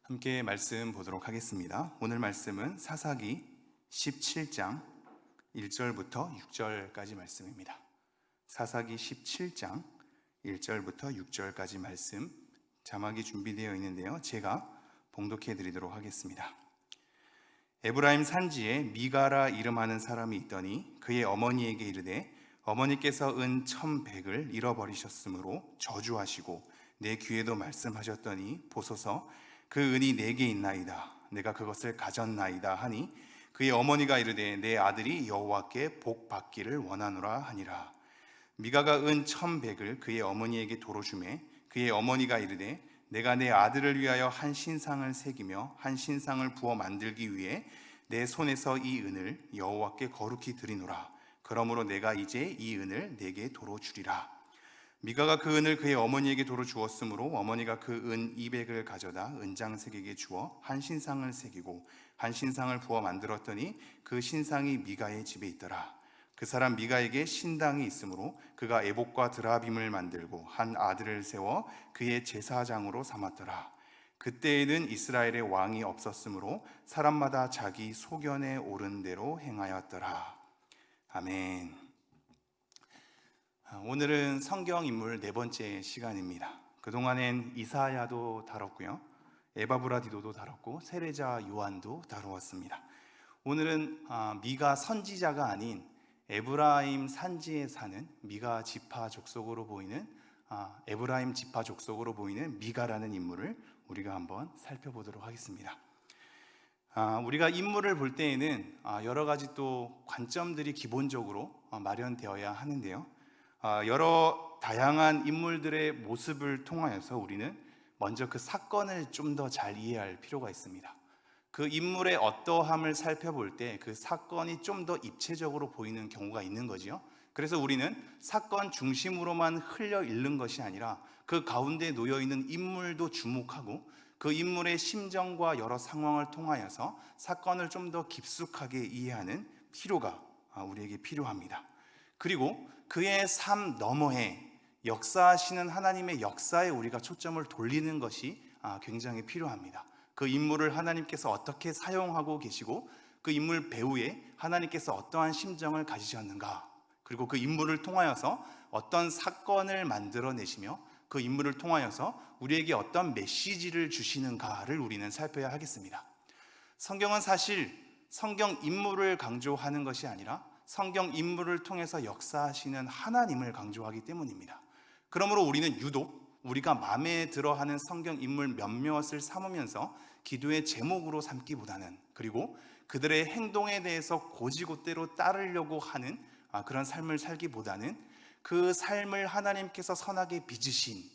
함께 말씀 보도록 하겠습니다. 오늘 말씀은 사사기 17장 1절부터 6절까지 말씀입니다. 사사기 17장 1절부터 6절까지 말씀, 자막이 준비되어 있는데요, 제가 봉독해 드리도록 하겠습니다. 에브라임 산지에 미가라 이름하는 사람이 있더니 그의 어머니에게 이르되 어머니께서 은 1,100을 잃어버리셨으므로 저주하시고 내 귀에도 말씀하셨더니 보소서 그 은이 내게 있나이다. 내가 그것을 가졌나이다 하니 그의 어머니가 이르되 내 아들이 여호와께 복 받기를 원하노라 하니라. 미가가 은 1,100을 그의 어머니에게 도로 주매 그의 어머니가 이르되 내가 내 아들을 위하여 한 신상을 새기며 한 신상을 부어 만들기 위해 내 손에서 이 은을 여호와께 거룩히 드리노라. 그러므로 내가 이제 이 은을 내게 도로 주리라. 미가가 그 은을 그의 어머니에게 도로 주었으므로 어머니가 그 은 200을 가져다 은장색에게 주어 한 신상을 새기고 한 신상을 부어 만들었더니 그 신상이 미가의 집에 있더라. 그 사람 미가에게 신당이 있으므로 그가 에봇과 드라빔을 만들고 한 아들을 세워 그의 제사장으로 삼았더라. 그때에는 이스라엘의 왕이 없었으므로 사람마다 자기 소견에 오른 대로 행하였더라. 아멘. 오늘은 성경 인물 네 번째 시간입니다. 그동안엔 이사야도 다뤘고요, 에바브라디도도 다뤘고 세례자 요한도 다루었습니다. 오늘은 미가 선지자가 아닌 에브라임 산지에 사는 미가 지파 족속으로 보이는 에브라임 지파 족속으로 보이는 미가라는 인물을 우리가 한번 살펴보도록 하겠습니다. 우리가 인물을 볼 때에는 여러 가지 또 관점들이 기본적으로 마련되어야 하는데요, 여러 다양한 인물들의 모습을 통하여서 우리는 먼저 그 사건을 좀 더 잘 이해할 필요가 있습니다. 그 인물의 어떠함을 살펴볼 때 그 사건이 좀 더 입체적으로 보이는 경우가 있는 거지요. 그래서 우리는 사건 중심으로만 흘려 읽는 것이 아니라 그 가운데 놓여 있는 인물도 주목하고 그 인물의 심정과 여러 상황을 통하여서 사건을 좀 더 깊숙하게 이해하는 필요가 우리에게 필요합니다. 그리고 그의 삶 너머에 역사하시는 하나님의 역사에 우리가 초점을 돌리는 것이 굉장히 필요합니다. 그 인물을 하나님께서 어떻게 사용하고 계시고 그 인물 배후에 하나님께서 어떠한 심정을 가지셨는가, 그리고 그 인물을 통하여서 어떤 사건을 만들어내시며 그 인물을 통하여서 우리에게 어떤 메시지를 주시는가를 우리는 살펴야 하겠습니다. 성경은 사실 성경 인물을 강조하는 것이 아니라 성경 인물을 통해서 역사하시는 하나님을 강조하기 때문입니다. 그러므로 우리는 유독 우리가 마음에 들어하는 성경 인물 몇몇을 삼으면서 기도의 제목으로 삼기보다는, 그리고 그들의 행동에 대해서 곧이곧대로 따르려고 하는 그런 삶을 살기보다는 그 삶을 하나님께서 선하게 빚으신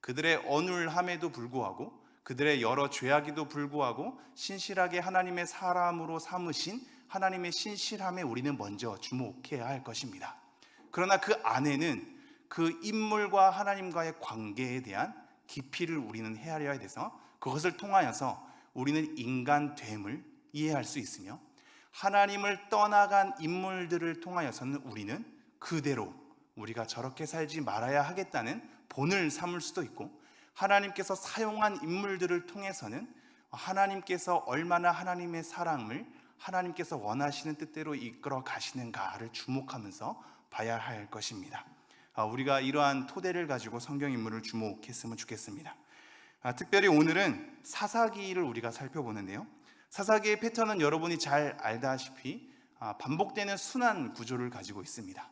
그들의 어눌함에도 불구하고 그들의 여러 죄악에도 불구하고 신실하게 하나님의 사람으로 삼으신 하나님의 신실함에 우리는 먼저 주목해야 할 것입니다. 그러나 그 안에는 그 인물과 하나님과의 관계에 대한 깊이를 우리는 헤아려야 돼서 그것을 통하여서 우리는 인간됨을 이해할 수 있으며 하나님을 떠나간 인물들을 통하여서는 우리는 그대로 우리가 저렇게 살지 말아야 하겠다는 본을 삼을 수도 있고, 하나님께서 사용한 인물들을 통해서는 하나님께서 얼마나 하나님의 사랑을 하나님께서 원하시는 뜻대로 이끌어 가시는가를 주목하면서 봐야 할 것입니다. 우리가 이러한 토대를 가지고 성경 인물을 주목했으면 좋겠습니다. 특별히 오늘은 사사기를 우리가 살펴보는데요, 사사기의 패턴은 여러분이 잘 알다시피 반복되는 순환 구조를 가지고 있습니다.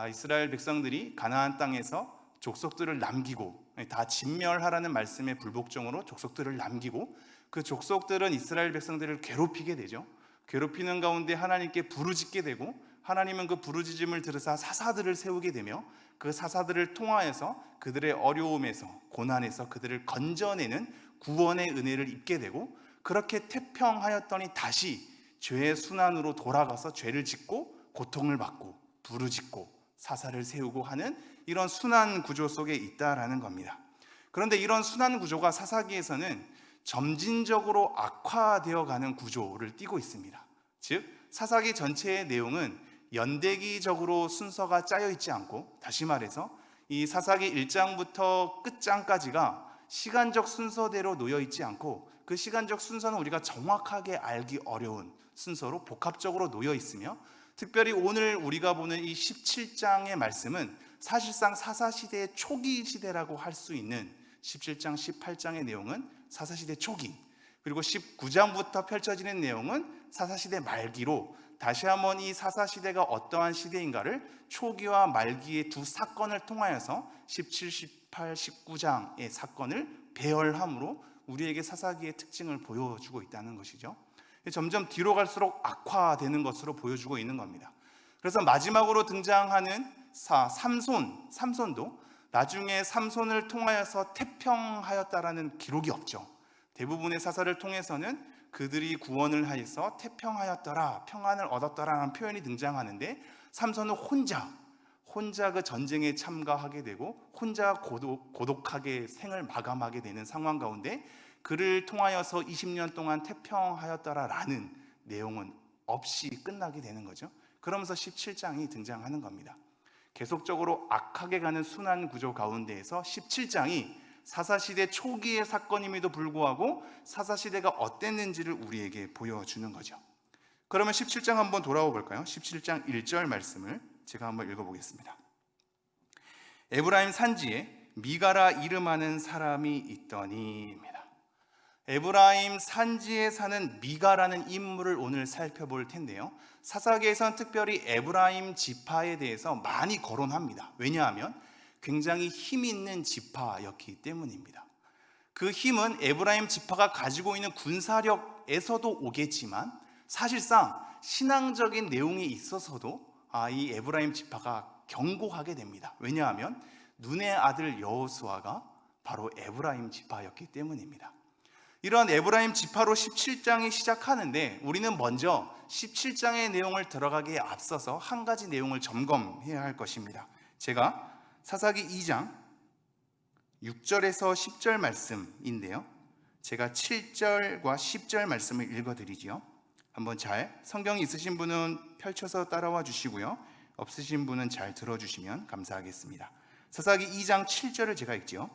이스라엘 백성들이 가나안 땅에서 족속들을 남기고, 다 진멸하라는 말씀의 불복종으로 족속들을 남기고, 그 족속들은 이스라엘 백성들을 괴롭히게 되죠. 괴롭히는 가운데 하나님께 부르짖게 되고, 하나님은 그 부르짖음을 들으사 사사들을 세우게 되며 그 사사들을 통하여서 그들의 어려움에서 고난에서 그들을 건져내는 구원의 은혜를 입게 되고, 그렇게 태평하였더니 다시 죄의 순환으로 돌아가서 죄를 짓고 고통을 받고 부르짖고 사사를 세우고 하는 이런 순환 구조 속에 있다라는 겁니다. 그런데 이런 순환 구조가 사사기에서는 점진적으로 악화되어 가는 구조를 띠고 있습니다. 즉 사사기 전체의 내용은 연대기적으로 순서가 짜여 있지 않고, 다시 말해서 이 사사기 1장부터 끝장까지가 시간적 순서대로 놓여 있지 않고 그 시간적 순서는 우리가 정확하게 알기 어려운 순서로 복합적으로 놓여 있으며, 특별히 오늘 우리가 보는 이 17장의 말씀은 사실상 사사시대의 초기 시대라고 할 수 있는 17장, 18장의 내용은 사사시대 초기, 그리고 19장부터 펼쳐지는 내용은 사사시대 말기로 다시 한번 이 사사시대가 어떠한 시대인가를 초기와 말기의 두 사건을 통하여서 17, 18, 19장의 사건을 배열함으로 우리에게 사사기의 특징을 보여주고 있다는 것이죠. 점점 뒤로 갈수록 악화되는 것으로 보여주고 있는 겁니다. 그래서 마지막으로 등장하는 삼손도 나중에 삼손을 통하여서 태평하였다라는 기록이 없죠. 대부분의 사사를 통해서는 그들이 구원을 하여서 태평하였더라, 평안을 얻었더라라는 표현이 등장하는데, 삼손은 혼자 그 전쟁에 참가하게 되고 혼자 고독하게 생을 마감하게 되는 상황 가운데 그를 통하여서 20년 동안 태평하였더라라는 내용은 없이 끝나게 되는 거죠. 그러면서 17장이 등장하는 겁니다. 계속적으로 악하게 가는 순환 구조 가운데에서 17장이 사사시대 초기의 사건임에도 불구하고 사사시대가 어땠는지를 우리에게 보여주는 거죠. 그러면 17장 한번 돌아와 볼까요? 17장 1절 말씀을 제가 한번 읽어보겠습니다. 에브라임 산지에 미가라 이름하는 사람이 있더니입니다. 에브라임 산지에 사는 미가라는 인물을 오늘 살펴볼 텐데요, 사사기에서는 특별히 에브라임 지파에 대해서 많이 거론합니다. 왜냐하면 굉장히 힘 있는 지파였기 때문입니다. 그 힘은 에브라임 지파가 가지고 있는 군사력에서도 오겠지만 사실상 신앙적인 내용이 있어서도 이 에브라임 지파가 견고하게 됩니다. 왜냐하면 눈의 아들 여호수아가 바로 에브라임 지파였기 때문입니다. 이러한 에브라임 지파로 17장이 시작하는데 우리는 먼저 17장의 내용을 들어가기에 앞서서 한 가지 내용을 점검해야 할 것입니다. 제가 사사기 2장 6절에서 10절 말씀인데요, 제가 7절과 10절 말씀을 읽어드리지요. 한번 잘 성경이 있으신 분은 펼쳐서 따라와 주시고요, 없으신 분은 잘 들어주시면 감사하겠습니다. 사사기 2장 7절을 제가 읽지요.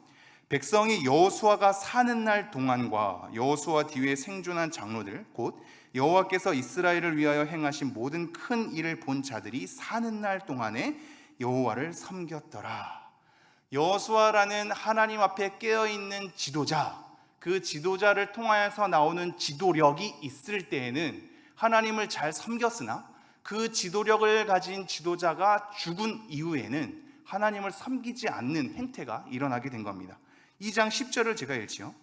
백성이 여호수아가 사는 날 동안과 여호수아 뒤에 생존한 장로들 곧 여호와께서 이스라엘을 위하여 행하신 모든 큰 일을 본 자들이 사는 날 동안에 여호와를 섬겼더라. 여호수아라는 하나님 앞에 깨어있는 지도자, 그 지도자를 통하여서 나오는 지도력이 있을 때에는 하나님을 잘 섬겼으나 그 지도력을 가진 지도자가 죽은 이후에는 하나님을 섬기지 않는 행태가 일어나게 된 겁니다. 2장 10절을 제가 읽지요.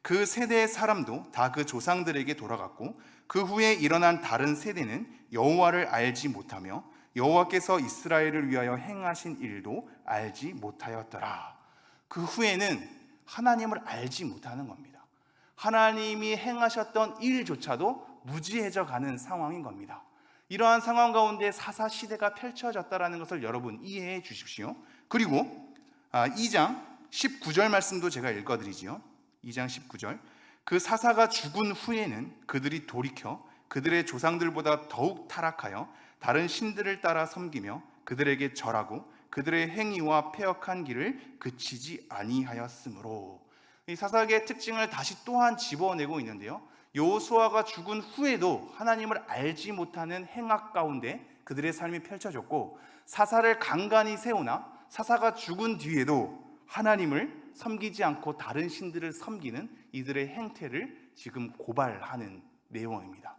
그 세대의 사람도 다 그 조상들에게 돌아갔고 그 후에 일어난 다른 세대는 여호와를 알지 못하며 여호와께서 이스라엘을 위하여 행하신 일도 알지 못하였더라. 그 후에는 하나님을 알지 못하는 겁니다. 하나님이 행하셨던 일조차도 무지해져 가는 상황인 겁니다. 이러한 상황 가운데 사사시대가 펼쳐졌다는 것을 여러분 이해해 주십시오. 그리고 2장 19절 말씀도 제가 읽어드리지요. 2장 19절. 그 사사가 죽은 후에는 그들이 돌이켜 그들의 조상들보다 더욱 타락하여 다른 신들을 따라 섬기며 그들에게 절하고 그들의 행위와 패역한 길을 그치지 아니하였으므로. 이 사사기의 특징을 다시 또한 집어내고 있는데요, 여호수아가 죽은 후에도 하나님을 알지 못하는 행악 가운데 그들의 삶이 펼쳐졌고, 사사를 간간히 세우나 사사가 죽은 뒤에도 하나님을 섬기지 않고 다른 신들을 섬기는 이들의 행태를 지금 고발하는 내용입니다.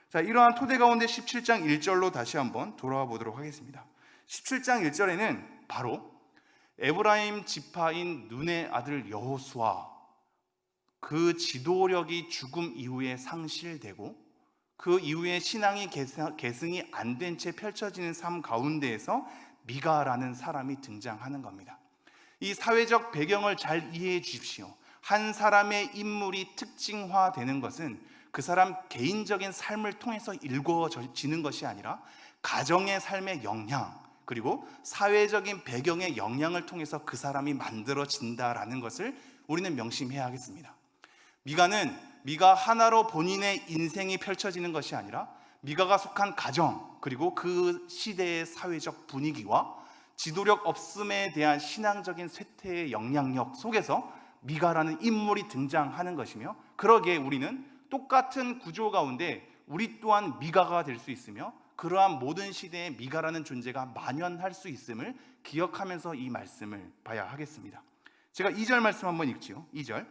자, 이러한 토대 가운데 17장 1절로 다시 한번 돌아와 보도록 하겠습니다. 17장 1절에는 바로 에브라임 지파인 눈의 아들 여호수아, 그 지도력이 죽음 이후에 상실되고 그 이후에 신앙이 계승이 안 된 채 펼쳐지는 삶 가운데에서 미가라는 사람이 등장하는 겁니다. 이 사회적 배경을 잘 이해해 주십시오. 한 사람의 인물이 특징화되는 것은 그 사람 개인적인 삶을 통해서 일궈지는 것이 아니라 가정의 삶의 영향, 그리고 사회적인 배경의 영향을 통해서 그 사람이 만들어진다라는 것을 우리는 명심해야 하겠습니다. 미가 하나로 본인의 인생이 펼쳐지는 것이 아니라 미가가 속한 가정, 그리고 그 시대의 사회적 분위기와 지도력 없음에 대한 신앙적인 쇠퇴의 영향력 속에서 미가라는 인물이 등장하는 것이며, 그러기에 우리는 똑같은 구조 가운데 우리 또한 미가가 될 수 있으며 그러한 모든 시대에 미가라는 존재가 만연할 수 있음을 기억하면서 이 말씀을 봐야 하겠습니다. 제가 2절 말씀 한번 읽지요. 2절.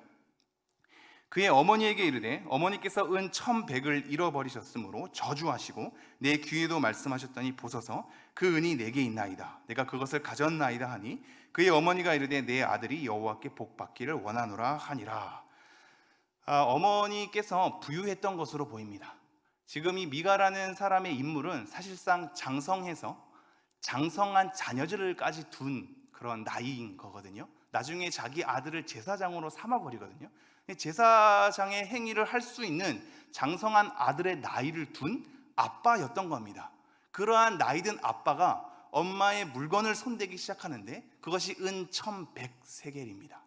그의 어머니에게 이르되 어머니께서 은 1,100을 잃어버리셨으므로 저주하시고 내 귀에도 말씀하셨더니 보소서 그 은이 내게 있나이다. 내가 그것을 가졌나이다 하니 그의 어머니가 이르되 내 아들이 여호와께 복받기를 원하노라 하니라. 어머니께서 부유했던 것으로 보입니다. 지금 이 미가라는 사람의 인물은 사실상 장성해서 장성한 자녀들까지 둔 그런 나이인 거거든요. 나중에 자기 아들을 제사장으로 삼아버리거든요. 제사장의 행위를 할 수 있는 장성한 아들의 나이를 둔 아빠였던 겁니다. 그러한 나이든 아빠가 엄마의 물건을 손대기 시작하는데 그것이 은 1,100세겔입니다.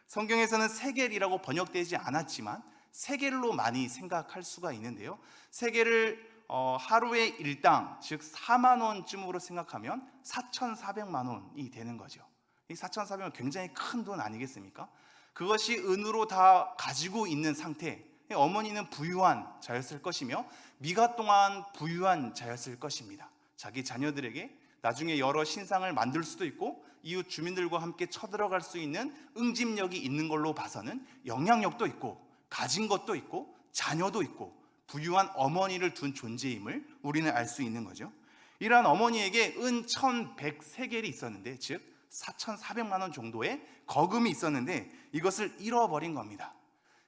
성경에서는 세겔이라고 번역되지 않았지만 세겔로 많이 생각할 수가 있는데요. 세겔을 하루의 일당, 즉 4만 원쯤으로 생각하면 4,400만 원이 되는 거죠. 이 4,400원 굉장히 큰 돈 아니겠습니까? 그것이 은으로 다 가지고 있는 상태. 어머니는 부유한 자였을 것이며 미가 또한 부유한 자였을 것입니다. 자기 자녀들에게 나중에 여러 신상을 만들 수도 있고 이웃 주민들과 함께 쳐들어갈 수 있는 응집력이 있는 걸로 봐서는 영향력도 있고 가진 것도 있고 자녀도 있고 부유한 어머니를 둔 존재임을 우리는 알 수 있는 거죠. 이러한 어머니에게 은 1,100세겔이 있었는데, 즉 4,400만 원 정도의 거금이 있었는데 이것을 잃어버린 겁니다.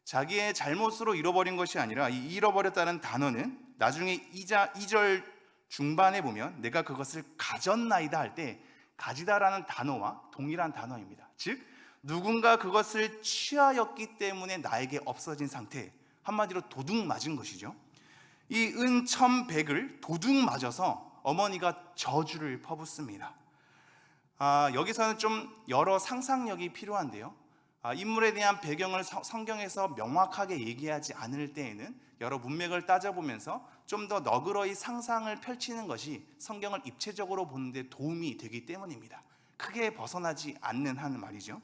자기의 잘못으로 잃어버린 것이 아니라 이 잃어버렸다는 단어는 나중에 2절 중반에 보면 내가 그것을 가졌나이다 할 때 가지다라는 단어와 동일한 단어입니다. 즉 누군가 그것을 취하였기 때문에 나에게 없어진 상태, 한마디로 도둑 맞은 것이죠. 이 은 1,100을 도둑 맞아서 어머니가 저주를 퍼붓습니다. 여기서는 좀 여러 상상력이 필요한데요. 인물에 대한 배경을 성경에서 명확하게 얘기하지 않을 때에는 여러 문맥을 따져보면서 좀 더 너그러이 상상을 펼치는 것이 성경을 입체적으로 보는 데 도움이 되기 때문입니다. 크게 벗어나지 않는 한 말이죠.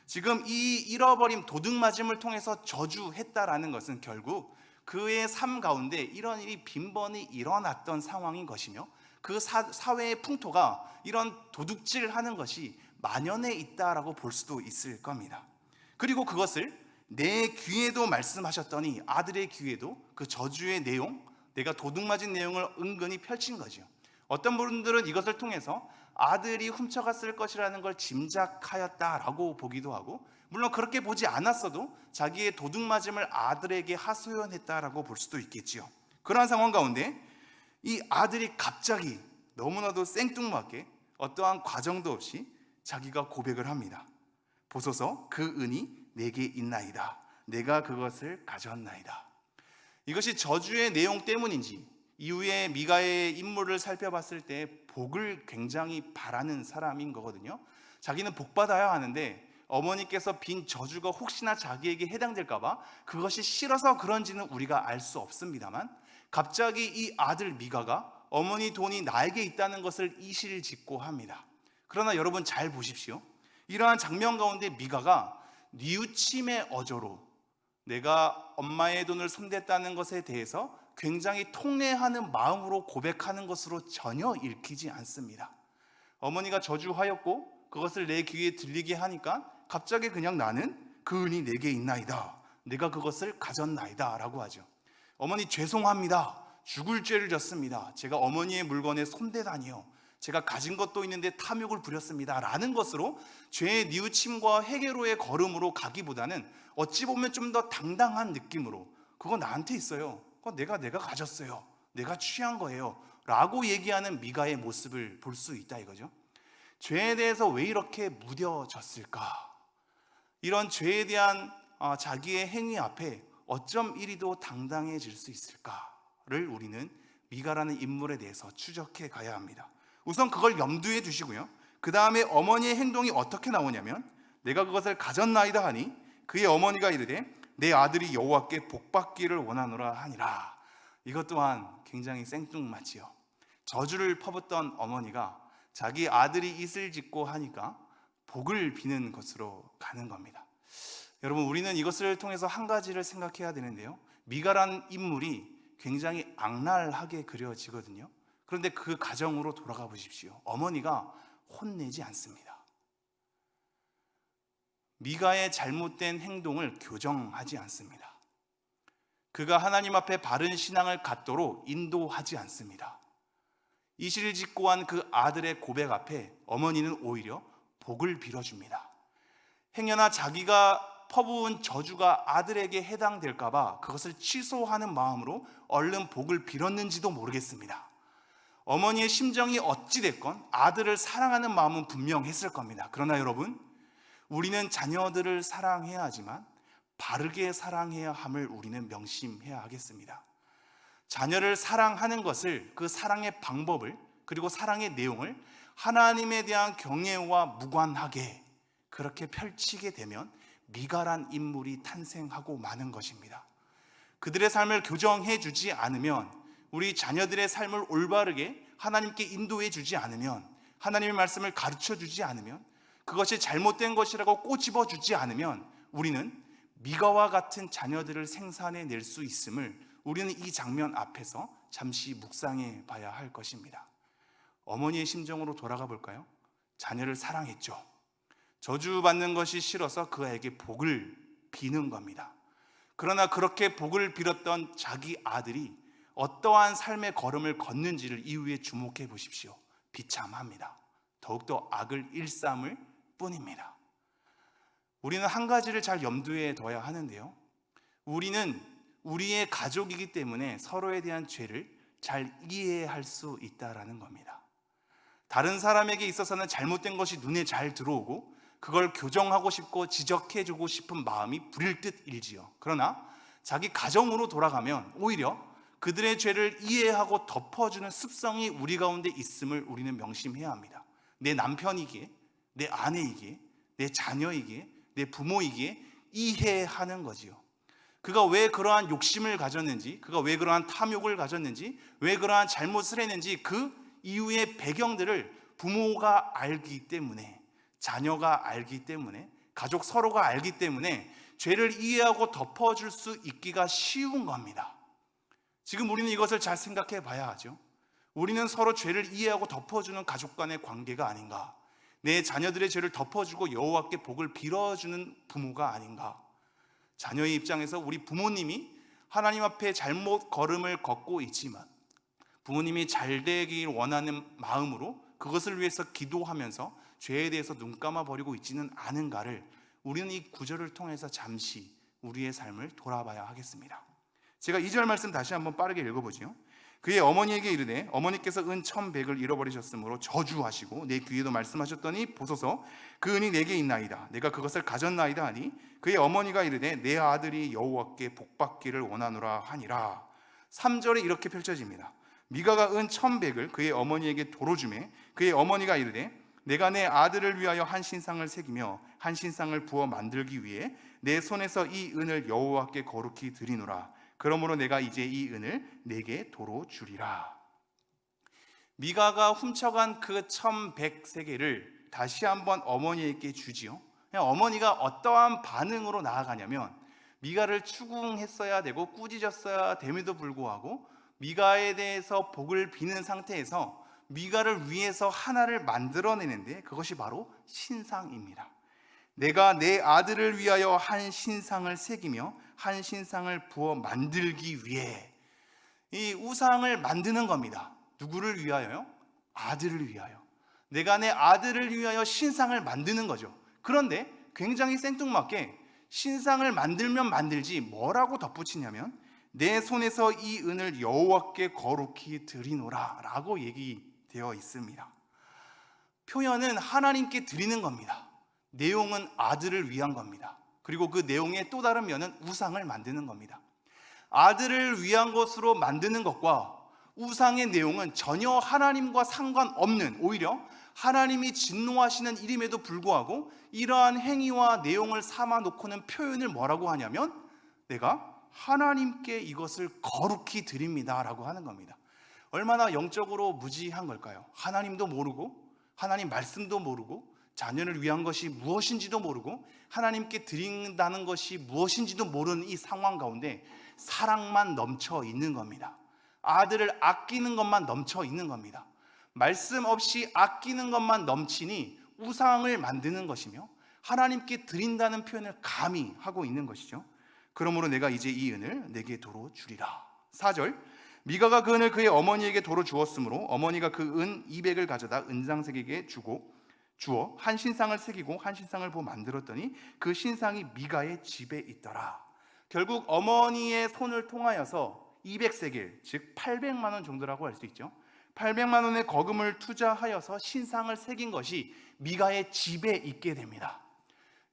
지금 이 잃어버림, 도둑맞음을 통해서 저주했다라는 것은 결국 그의 삶 가운데 이런 일이 빈번히 일어났던 상황인 것이며 그 사회의 풍토가 이런 도둑질하는 것이 만연해 있다라고 볼 수도 있을 겁니다. 그리고 그것을 내 귀에도 말씀하셨더니 아들의 귀에도 그 저주의 내용, 내가 도둑맞은 내용을 은근히 펼친 거죠. 어떤 분들은 이것을 통해서 아들이 훔쳐갔을 것이라는 걸 짐작하였다라고 보기도 하고, 물론 그렇게 보지 않았어도 자기의 도둑맞음을 아들에게 하소연했다라고 볼 수도 있겠지요. 그러한 상황 가운데 이 아들이 갑자기 너무나도 생뚱맞게 어떠한 과정도 없이 자기가 고백을 합니다. 보소서 그 은이 내게 있나이다. 내가 그것을 가졌나이다. 이것이 저주의 내용 때문인지 이후에 미가의 인물을 살펴봤을 때 복을 굉장히 바라는 사람인 거거든요. 자기는 복 받아야 하는데 어머니께서 빈 저주가 혹시나 자기에게 해당될까 봐 그것이 싫어서 그런지는 우리가 알 수 없습니다만 갑자기 이 아들 미가가 어머니 돈이 나에게 있다는 것을 이실직고 합니다. 그러나 여러분 잘 보십시오. 이러한 장면 가운데 미가가 뉘우침의 어조로 내가 엄마의 돈을 손댔다는 것에 대해서 굉장히 통례하는 마음으로 고백하는 것으로 전혀 읽히지 않습니다. 어머니가 저주하였고 그것을 내 귀에 들리게 하니까 갑자기 그냥 나는 그 은이 내게 있나이다. 내가 그것을 가졌나이다 라고 하죠. 어머니 죄송합니다. 죽을 죄를 졌습니다. 제가 어머니의 물건에 손대다니요. 제가 가진 것도 있는데 탐욕을 부렸습니다 라는 것으로 죄의 뉘우침과 회개로의 걸음으로 가기보다는 어찌 보면 좀 더 당당한 느낌으로 그거 나한테 있어요. 그거 내가 가졌어요. 내가 취한 거예요 라고 얘기하는 미가의 모습을 볼 수 있다 이거죠. 죄에 대해서 왜 이렇게 무뎌졌을까? 이런 죄에 대한 자기의 행위 앞에 어쩜 이리도 당당해질 수 있을까를 우리는 미가라는 인물에 대해서 추적해 가야 합니다. 우선 그걸 염두에 두시고요. 그 다음에 어머니의 행동이 어떻게 나오냐면 내가 그것을 가졌나이다 하니 그의 어머니가 이르되 내 아들이 여호와께 복받기를 원하노라 하니라. 이것 또한 굉장히 생뚱맞지요. 저주를 퍼붓던 어머니가 자기 아들이 이슬 짓고 하니까 복을 비는 것으로 가는 겁니다. 여러분, 우리는 이것을 통해서 한 가지를 생각해야 되는데요. 미가란 인물이 굉장히 악랄하게 그려지거든요. 그런데 그 가정으로 돌아가 보십시오. 어머니가 혼내지 않습니다. 미가의 잘못된 행동을 교정하지 않습니다. 그가 하나님 앞에 바른 신앙을 갖도록 인도하지 않습니다. 이실직고한 그 아들의 고백 앞에 어머니는 오히려 복을 빌어줍니다. 행여나 자기가 퍼부은 저주가 아들에게 해당될까 봐 그것을 취소하는 마음으로 얼른 복을 빌었는지도 모르겠습니다. 어머니의 심정이 어찌됐건 아들을 사랑하는 마음은 분명했을 겁니다. 그러나 여러분, 우리는 자녀들을 사랑해야 하지만 바르게 사랑해야 함을 우리는 명심해야 하겠습니다. 자녀를 사랑하는 것을, 그 사랑의 방법을, 그리고 사랑의 내용을 하나님에 대한 경외와 무관하게 그렇게 펼치게 되면 미가란 인물이 탄생하고 마는 것입니다. 그들의 삶을 교정해 주지 않으면, 우리 자녀들의 삶을 올바르게 하나님께 인도해 주지 않으면, 하나님의 말씀을 가르쳐 주지 않으면, 그것이 잘못된 것이라고 꼬집어 주지 않으면 우리는 미가와 같은 자녀들을 생산해 낼 수 있음을 우리는 이 장면 앞에서 잠시 묵상해 봐야 할 것입니다. 어머니의 심정으로 돌아가 볼까요? 자녀를 사랑했죠. 저주받는 것이 싫어서 그 아이에게 복을 비는 겁니다. 그러나 그렇게 복을 빌었던 자기 아들이 어떠한 삶의 걸음을 걷는지를 이후에 주목해 보십시오. 비참합니다. 더욱더 악을 일삼을 뿐입니다. 우리는 한 가지를 잘 염두에 둬야 하는데요. 우리는 우리의 가족이기 때문에 서로에 대한 죄를 잘 이해할 수 있다라는 겁니다. 다른 사람에게 있어서는 잘못된 것이 눈에 잘 들어오고 그걸 교정하고 싶고 지적해주고 싶은 마음이 부릴 듯 일지요. 그러나 자기 가정으로 돌아가면 오히려 그들의 죄를 이해하고 덮어주는 습성이 우리 가운데 있음을 우리는 명심해야 합니다. 내 남편이기에, 내 아내이기에, 내 자녀이기에, 내 부모이기에 이해하는 거지요. 그가 왜 그러한 욕심을 가졌는지, 그가 왜 그러한 탐욕을 가졌는지, 왜 그러한 잘못을 했는지 그 이후의 배경들을 부모가 알기 때문에, 자녀가 알기 때문에, 가족 서로가 알기 때문에 죄를 이해하고 덮어줄 수 있기가 쉬운 겁니다. 지금 우리는 이것을 잘 생각해 봐야 하죠. 우리는 서로 죄를 이해하고 덮어주는 가족 간의 관계가 아닌가, 내 자녀들의 죄를 덮어주고 여호와께 복을 빌어주는 부모가 아닌가. 자녀의 입장에서 우리 부모님이 하나님 앞에 잘못 걸음을 걷고 있지만 부모님이 잘 되길 원하는 마음으로 그것을 위해서 기도하면서 죄에 대해서 눈 감아 버리고 있지는 않은가를 우리는 이 구절을 통해서 잠시 우리의 삶을 돌아봐야 하겠습니다. 제가 2절 말씀 다시 한번 빠르게 읽어보지요. 그의 어머니에게 이르되 어머니께서 은 1,100을 잃어버리셨으므로 저주하시고 내 귀에도 말씀하셨더니 보소서 그 은이 내게 있나이다. 내가 그것을 가졌나이다 하니 그의 어머니가 이르되 내 아들이 여호와께 복받기를 원하노라 하니라. 3절에 이렇게 펼쳐집니다. 미가가 은 1,100을 그의 어머니에게 도로 주매 그의 어머니가 이르되 내가 내 아들을 위하여 한 신상을 새기며 한 신상을 부어 만들기 위해 내 손에서 이 은을 여호와께 거룩히 드리노라. 그러므로 내가 이제 이 은을 내게 도로 주리라. 미가가 훔쳐간 그 1,100세겔을 다시 한번 어머니에게 주지요. 어머니가 어떠한 반응으로 나아가냐면 미가를 추궁했어야 되고 꾸짖었어야 됨에도 불구하고 미가에 대해서 복을 비는 상태에서 미가를 위해서 하나를 만들어내는데 그것이 바로 신상입니다. 내가 내 아들을 위하여 한 신상을 새기며 한 신상을 부어 만들기 위해, 이 우상을 만드는 겁니다. 누구를 위하여요? 아들을 위하여. 내가 내 아들을 위하여 신상을 만드는 거죠. 그런데 굉장히 생뚱맞게 신상을 만들면 만들지 뭐라고 덧붙이냐면 내 손에서 이 은을 여호와께 거룩히 드리노라 라고 얘기되어 있습니다. 표현은 하나님께 드리는 겁니다. 내용은 아들을 위한 겁니다. 그리고 그 내용의 또 다른 면은 우상을 만드는 겁니다. 아들을 위한 것으로 만드는 것과 우상의 내용은 전혀 하나님과 상관없는, 오히려 하나님이 진노하시는 일임에도 불구하고 이러한 행위와 내용을 삼아 놓고는 표현을 뭐라고 하냐면 내가 하나님께 이것을 거룩히 드립니다 라고 하는 겁니다. 얼마나 영적으로 무지한 걸까요? 하나님도 모르고 하나님 말씀도 모르고 자녀를 위한 것이 무엇인지도 모르고 하나님께 드린다는 것이 무엇인지도 모르는 이 상황 가운데 사랑만 넘쳐 있는 겁니다. 아들을 아끼는 것만 넘쳐 있는 겁니다. 말씀 없이 아끼는 것만 넘치니 우상을 만드는 것이며 하나님께 드린다는 표현을 감히 하고 있는 것이죠. 그러므로 내가 이제 이 은을 내게 도로 주리라. 4절, 미가가 그 은을 그의 어머니에게 도로 주었으므로 어머니가 그 은 200을 가져다 은장색에게 주어 한 신상을 새기고 한 신상을 보고 만들었더니 그 신상이 미가의 집에 있더라. 결국 어머니의 손을 통하여서 200세겔, 즉 800만 원 정도라고 할 수 있죠. 800만 원의 거금을 투자하여서 신상을 새긴 것이 미가의 집에 있게 됩니다.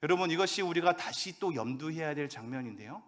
여러분, 이것이 우리가 다시 또 염두해야 될 장면인데요.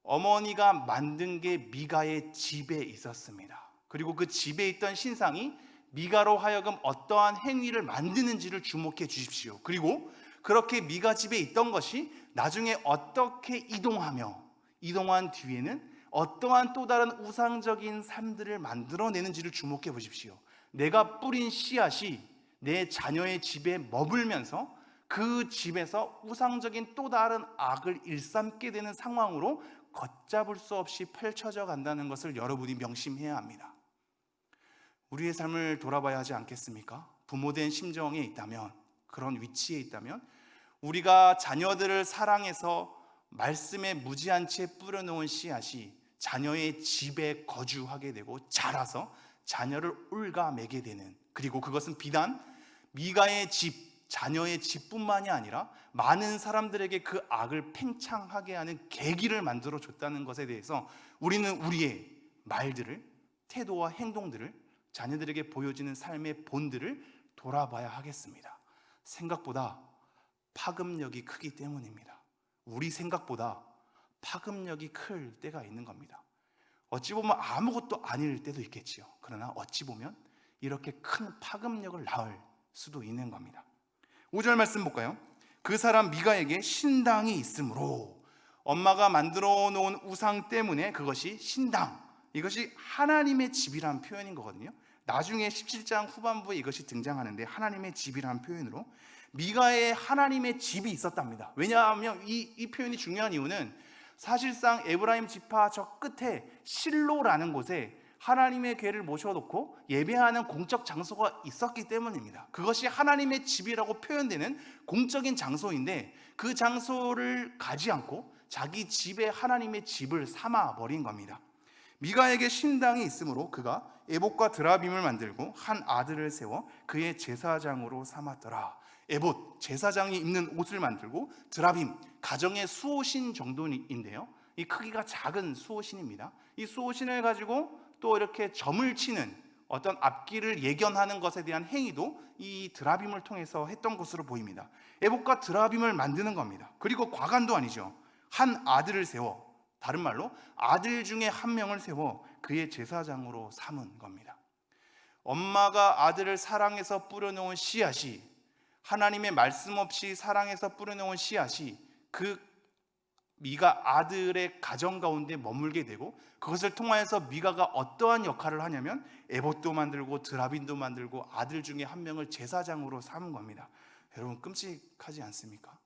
어머니가 만든 게 미가의 집에 있었습니다. 그리고 그 집에 있던 신상이 미가로 하여금 어떠한 행위를 만드는지를 주목해 주십시오. 그리고 그렇게 미가 집에 있던 것이 나중에 어떻게 이동한 뒤에는 어떠한 또 다른 우상적인 삶들을 만들어내는지를 주목해 보십시오. 내가 뿌린 씨앗이 내 자녀의 집에 머물면서 그 집에서 우상적인 또 다른 악을 일삼게 되는 상황으로 걷잡을 수 없이 펼쳐져 간다는 것을 여러분이 명심해야 합니다. 우리의 삶을 돌아봐야 하지 않겠습니까? 부모된 심정에 있다면, 그런 위치에 있다면 우리가 자녀들을 사랑해서 말씀에 무지한 채 뿌려놓은 씨앗이 자녀의 집에 거주하게 되고 자라서 자녀를 올가매게 되는, 그리고 그것은 비단 미가의 집, 자녀의 집뿐만이 아니라 많은 사람들에게 그 악을 팽창하게 하는 계기를 만들어 줬다는 것에 대해서 우리는 우리의 말들을, 태도와 행동들을, 자녀들에게 보여지는 삶의 본들을 돌아봐야 하겠습니다. 생각보다 파급력이 크기 때문입니다. 우리 생각보다 파급력이 클 때가 있는 겁니다. 어찌 보면 아무것도 아닐 때도 있겠지요. 그러나 어찌 보면 이렇게 큰 파급력을 낳을 수도 있는 겁니다. 5절 말씀 볼까요? 그 사람 미가에게 신당이 있으므로, 엄마가 만들어 놓은 우상 때문에 그것이 신당, 이것이 하나님의 집이라는 표현인 거거든요. 나중에 17장 후반부에 이것이 등장하는데 하나님의 집이라는 표현으로 미가에 하나님의 집이 있었답니다. 왜냐하면 이 표현이 중요한 이유는 사실상 에브라임 지파 저 끝에 실로라는 곳에 하나님의 궤를 모셔놓고 예배하는 공적 장소가 있었기 때문입니다. 그것이 하나님의 집이라고 표현되는 공적인 장소인데 그 장소를 가지 않고 자기 집에 하나님의 집을 삼아 버린 겁니다. 미가에게 신당이 있으므로 그가 에봇과 드라빔을 만들고 한 아들을 세워 그의 제사장으로 삼았더라. 에봇, 제사장이 입는 옷을 만들고, 드라빔, 가정의 수호신 정도인데요, 이 크기가 작은 수호신입니다. 이 수호신을 가지고 또 이렇게 점을 치는 어떤 앞길을 예견하는 것에 대한 행위도 이 드라빔을 통해서 했던 것으로 보입니다. 에봇과 드라빔을 만드는 겁니다. 그리고 과간도 아니죠. 한 아들을 세워, 다른 말로 아들 중에 한 명을 세워 그의 제사장으로 삼은 겁니다. 엄마가 아들을 사랑해서 뿌려놓은 씨앗이, 하나님의 말씀 없이 사랑해서 뿌려놓은 씨앗이 그 미가 아들의 가정 가운데 머물게 되고, 그것을 통하여서 미가가 어떠한 역할을 하냐면 에봇도 만들고 드라빔도 만들고 아들 중에 한 명을 제사장으로 삼은 겁니다. 여러분, 끔찍하지 않습니까?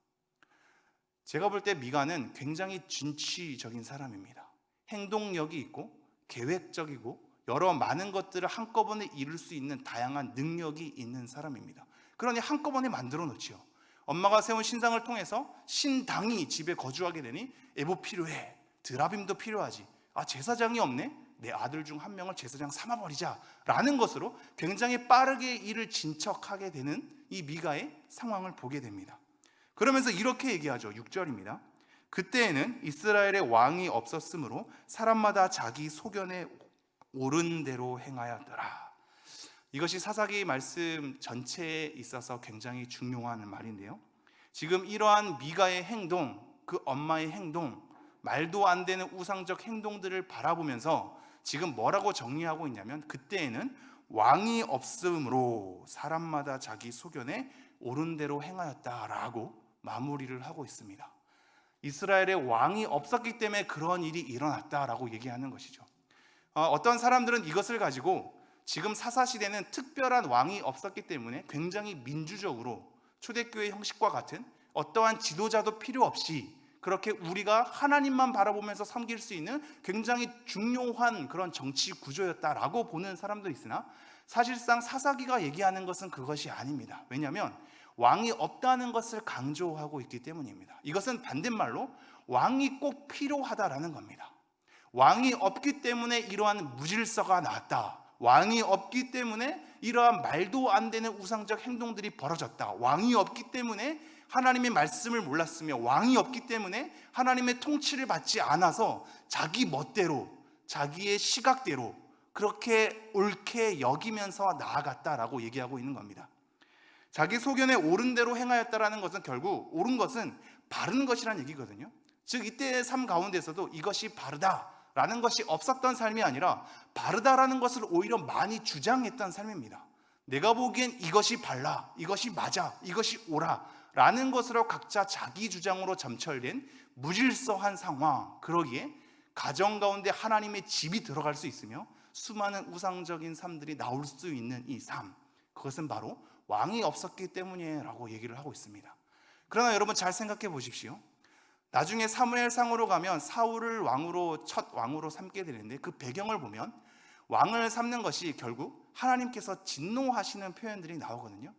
제가 볼 때 미가는 굉장히 진취적인 사람입니다. 행동력이 있고 계획적이고 여러 많은 것들을 한꺼번에 이룰 수 있는 다양한 능력이 있는 사람입니다. 그러니 한꺼번에 만들어 놓지요. 엄마가 세운 신상을 통해서 신당이 집에 거주하게 되니 에봇 필요해, 드라빔도 필요하지, 제사장이 없네, 내 아들 중 한 명을 제사장 삼아버리자 라는 것으로 굉장히 빠르게 일을 진척하게 되는 이 미가의 상황을 보게 됩니다. 그러면서 이렇게 얘기하죠. 6절입니다. 그때에는 이스라엘의 왕이 없었으므로 사람마다 자기 소견에 옳은 대로 행하였더라. 이것이 사사기 말씀 전체에 있어서 굉장히 중요한 말인데요, 지금 이러한 미가의 행동, 그 엄마의 행동, 말도 안 되는 우상적 행동들을 바라보면서 지금 뭐라고 정리하고 있냐면, 그때에는 왕이 없으므로 사람마다 자기 소견에 옳은 대로 행하였다라고 마무리를 하고 있습니다. 이스라엘의 왕이 없었기 때문에 그런 일이 일어났다라고 얘기하는 것이죠. 어떤 사람들은 이것을 가지고 지금 사사시대는 특별한 왕이 없었기 때문에 굉장히 민주적으로 초대교회 형식과 같은 어떠한 지도자도 필요 없이 그렇게 우리가 하나님만 바라보면서 섬길 수 있는 굉장히 중요한 그런 정치 구조였다라고 보는 사람도 있으나, 사실상 사사기가 얘기하는 것은 그것이 아닙니다. 왜냐하면 왕이 없다는 것을 강조하고 있기 때문입니다. 이것은 반대말로 왕이 꼭 필요하다라는 겁니다. 왕이 없기 때문에 이러한 무질서가 나왔다. 왕이 없기 때문에 이러한 말도 안 되는 우상적 행동들이 벌어졌다. 왕이 없기 때문에 하나님의 말씀을 몰랐으며, 왕이 없기 때문에 하나님의 통치를 받지 않아서 자기 멋대로, 자기의 시각대로 그렇게 옳게 여기면서 나아갔다라고 얘기하고 있는 겁니다. 자기 소견에 옳은 대로 행하였다라는 것은 결국 옳은 것은 바른 것이라는 얘기거든요. 즉 이때의 삶 가운데서도 이것이 바르다라는 것이 없었던 삶이 아니라 바르다라는 것을 오히려 많이 주장했던 삶입니다. 내가 보기엔 이것이 발라, 이것이 맞아, 이것이 옳아 라는 것으로 각자 자기 주장으로 점철된 무질서한 상황, 그러기에 가정 가운데 하나님의 집이 들어갈 수 있으며 수많은 우상적인 삶들이 나올 수 있는 이 삶, 그것은 바로 왕이 없었기 때문이라고 얘기를 하고 있습니다. 그러나 여러분 잘 생각해 보십시오. 나중에 사무엘상으로 가면 사울을 첫 왕으로 삼게 되는데, 그 배경을 보면 왕을 삼는 것이 결국 하나님께서 진노하시는 표현들이 나오거든요.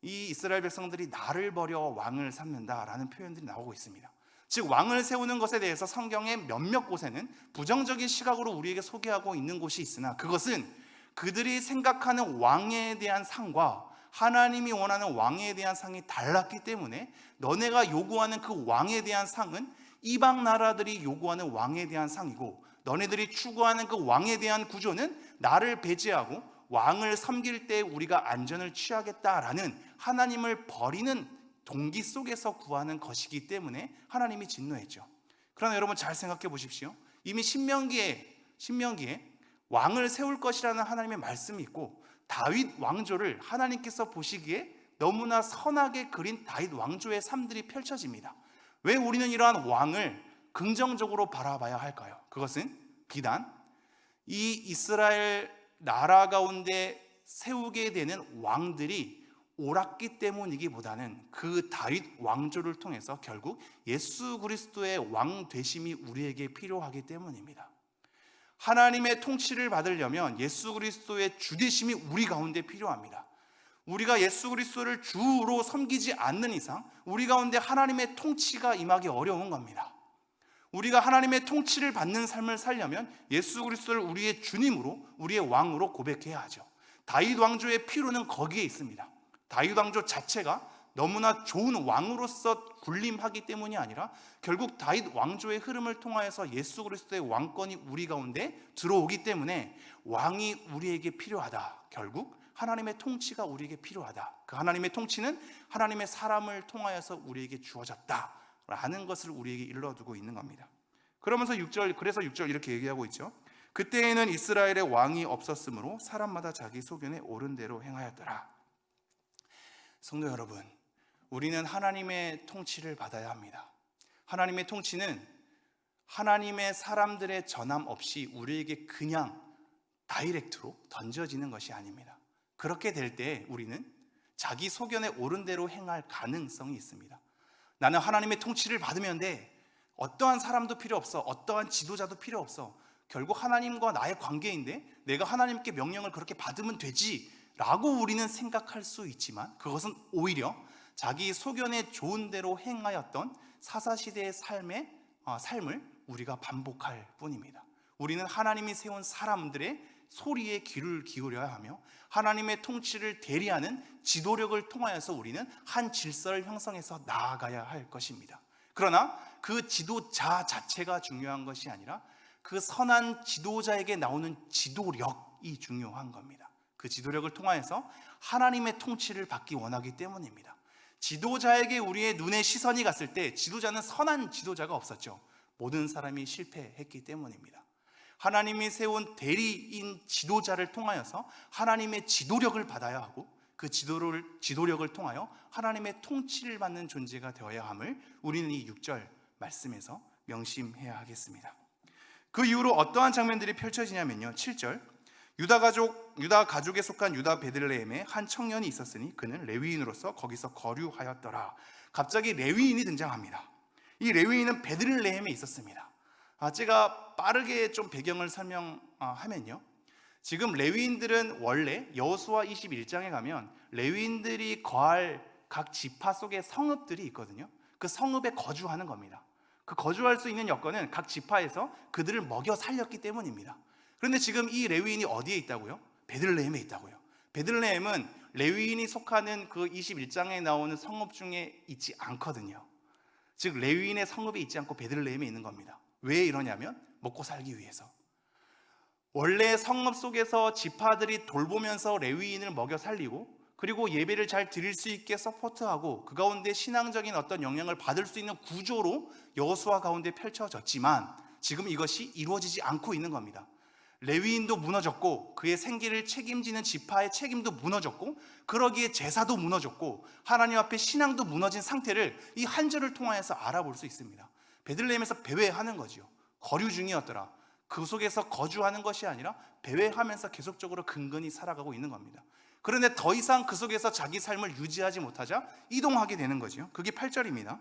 이 이스라엘 백성들이 나를 버려 왕을 삼는다라는 표현들이 나오고 있습니다. 즉 왕을 세우는 것에 대해서 성경의 몇몇 곳에는 부정적인 시각으로 우리에게 소개하고 있는 곳이 있으나, 그것은 그들이 생각하는 왕에 대한 상과 하나님이 원하는 왕에 대한 상이 달랐기 때문에 너네가 요구하는 그 왕에 대한 상은 이방 나라들이 요구하는 왕에 대한 상이고, 너네들이 추구하는 그 왕에 대한 구조는 나를 배제하고 왕을 섬길 때 우리가 안전을 취하겠다라는 하나님을 버리는 동기 속에서 구하는 것이기 때문에 하나님이 진노했죠. 그러나 여러분 잘 생각해 보십시오. 이미 신명기에 왕을 세울 것이라는 하나님의 말씀이 있고, 다윗 왕조를 하나님께서 보시기에 너무나 선하게 그린 다윗 왕조의 삶들이 펼쳐집니다. 왜 우리는 이러한 왕을 긍정적으로 바라봐야 할까요? 그것은 비단 이 이스라엘 나라 가운데 세우게 되는 왕들이 옳았기 때문이기보다는 그 다윗 왕조를 통해서 결국 예수 그리스도의 왕 되심이 우리에게 필요하기 때문입니다. 하나님의 통치를 받으려면 예수 그리스도의 주 되심이 우리 가운데 필요합니다. 우리가 예수 그리스도를 주로 섬기지 않는 이상 우리 가운데 하나님의 통치가 임하기 어려운 겁니다. 우리가 하나님의 통치를 받는 삶을 살려면 예수 그리스도를 우리의 주님으로, 우리의 왕으로 고백해야 하죠. 다윗 왕조의 필요는 거기에 있습니다. 다윗 왕조 자체가 너무나 좋은 왕으로서 군림하기 때문이 아니라 결국 다윗 왕조의 흐름을 통하여서 예수 그리스도의 왕권이 우리 가운데 들어오기 때문에 왕이 우리에게 필요하다. 결국 하나님의 통치가 우리에게 필요하다. 그 하나님의 통치는 하나님의 사람을 통하여서 우리에게 주어졌다 라는 것을 우리에게 일러두고 있는 겁니다. 그러면서 6절 이렇게 얘기하고 있죠. 그때에는 이스라엘의 왕이 없었으므로 사람마다 자기 소견에 옳은 대로 행하였더라. 성도 여러분, 우리는 하나님의 통치를 받아야 합니다. 하나님의 통치는 하나님의 사람들의 전함 없이 우리에게 그냥 다이렉트로 던져지는 것이 아닙니다. 그렇게 될 때 우리는 자기 소견에 옳은 대로 행할 가능성이 있습니다. 나는 하나님의 통치를 받으면 돼. 어떠한 사람도 필요 없어. 어떠한 지도자도 필요 없어. 결국 하나님과 나의 관계인데 내가 하나님께 명령을 그렇게 받으면 되지 라고 우리는 생각할 수 있지만, 그것은 오히려 자기 소견에 좋은 대로 행하였던 사사시대의 삶을 우리가 반복할 뿐입니다. 우리는 하나님이 세운 사람들의 소리에 귀를 기울여야 하며 하나님의 통치를 대리하는 지도력을 통하여서 우리는 한 질서를 형성해서 나아가야 할 것입니다. 그러나 그 지도자 자체가 중요한 것이 아니라 그 선한 지도자에게 나오는 지도력이 중요한 겁니다. 그 지도력을 통하여서 하나님의 통치를 받기 원하기 때문입니다. 지도자에게 우리의 눈에 시선이 갔을 때 지도자는 선한 지도자가 없었죠. 모든 사람이 실패했기 때문입니다. 하나님이 세운 대리인 지도자를 통하여서 하나님의 지도력을 받아야 하고 그 지도력을 통하여 하나님의 통치를 받는 존재가 되어야 함을 우리는 이 6절 말씀에서 명심해야 하겠습니다. 그 이후로 어떠한 장면들이 펼쳐지냐면요, 7절 유다 가족에 속한 유다 베들레헴에 한 청년이 있었으니 그는 레위인으로서 거기서 거류하였더라. 갑자기 레위인이 등장합니다. 이 레위인은 베들레헴에 있었습니다. 제가 빠르게 좀 배경을 설명하면요, 지금 레위인들은 원래 여호수아 21장에 가면 레위인들이 거할 각 지파 속에 성읍들이 있거든요. 그 성읍에 거주하는 겁니다. 그 거주할 수 있는 여건은 각 지파에서 그들을 먹여 살렸기 때문입니다. 그런데 지금 이 레위인이 어디에 있다고요? 베들레헴에 있다고요. 베들레헴은 레위인이 속하는 그 21장에 나오는 성읍 중에 있지 않거든요. 즉 레위인의 성읍에 있지 않고 베들레헴에 있는 겁니다. 왜 이러냐면 먹고 살기 위해서. 원래 성읍 속에서 지파들이 돌보면서 레위인을 먹여 살리고, 그리고 예배를 잘 드릴 수 있게 서포트하고, 그 가운데 신앙적인 어떤 영향을 받을 수 있는 구조로 여호수아 가운데 펼쳐졌지만 지금 이것이 이루어지지 않고 있는 겁니다. 레위인도 무너졌고, 그의 생계를 책임지는 지파의 책임도 무너졌고, 그러기에 제사도 무너졌고, 하나님 앞에 신앙도 무너진 상태를 이 한 절을 통하여서 알아볼 수 있습니다. 베들레헴에서 배회하는 거죠. 거류 중이었더라. 그 속에서 거주하는 것이 아니라 배회하면서 계속적으로 근근히 살아가고 있는 겁니다. 그런데 더 이상 그 속에서 자기 삶을 유지하지 못하자 이동하게 되는 거죠. 그게 8절입니다.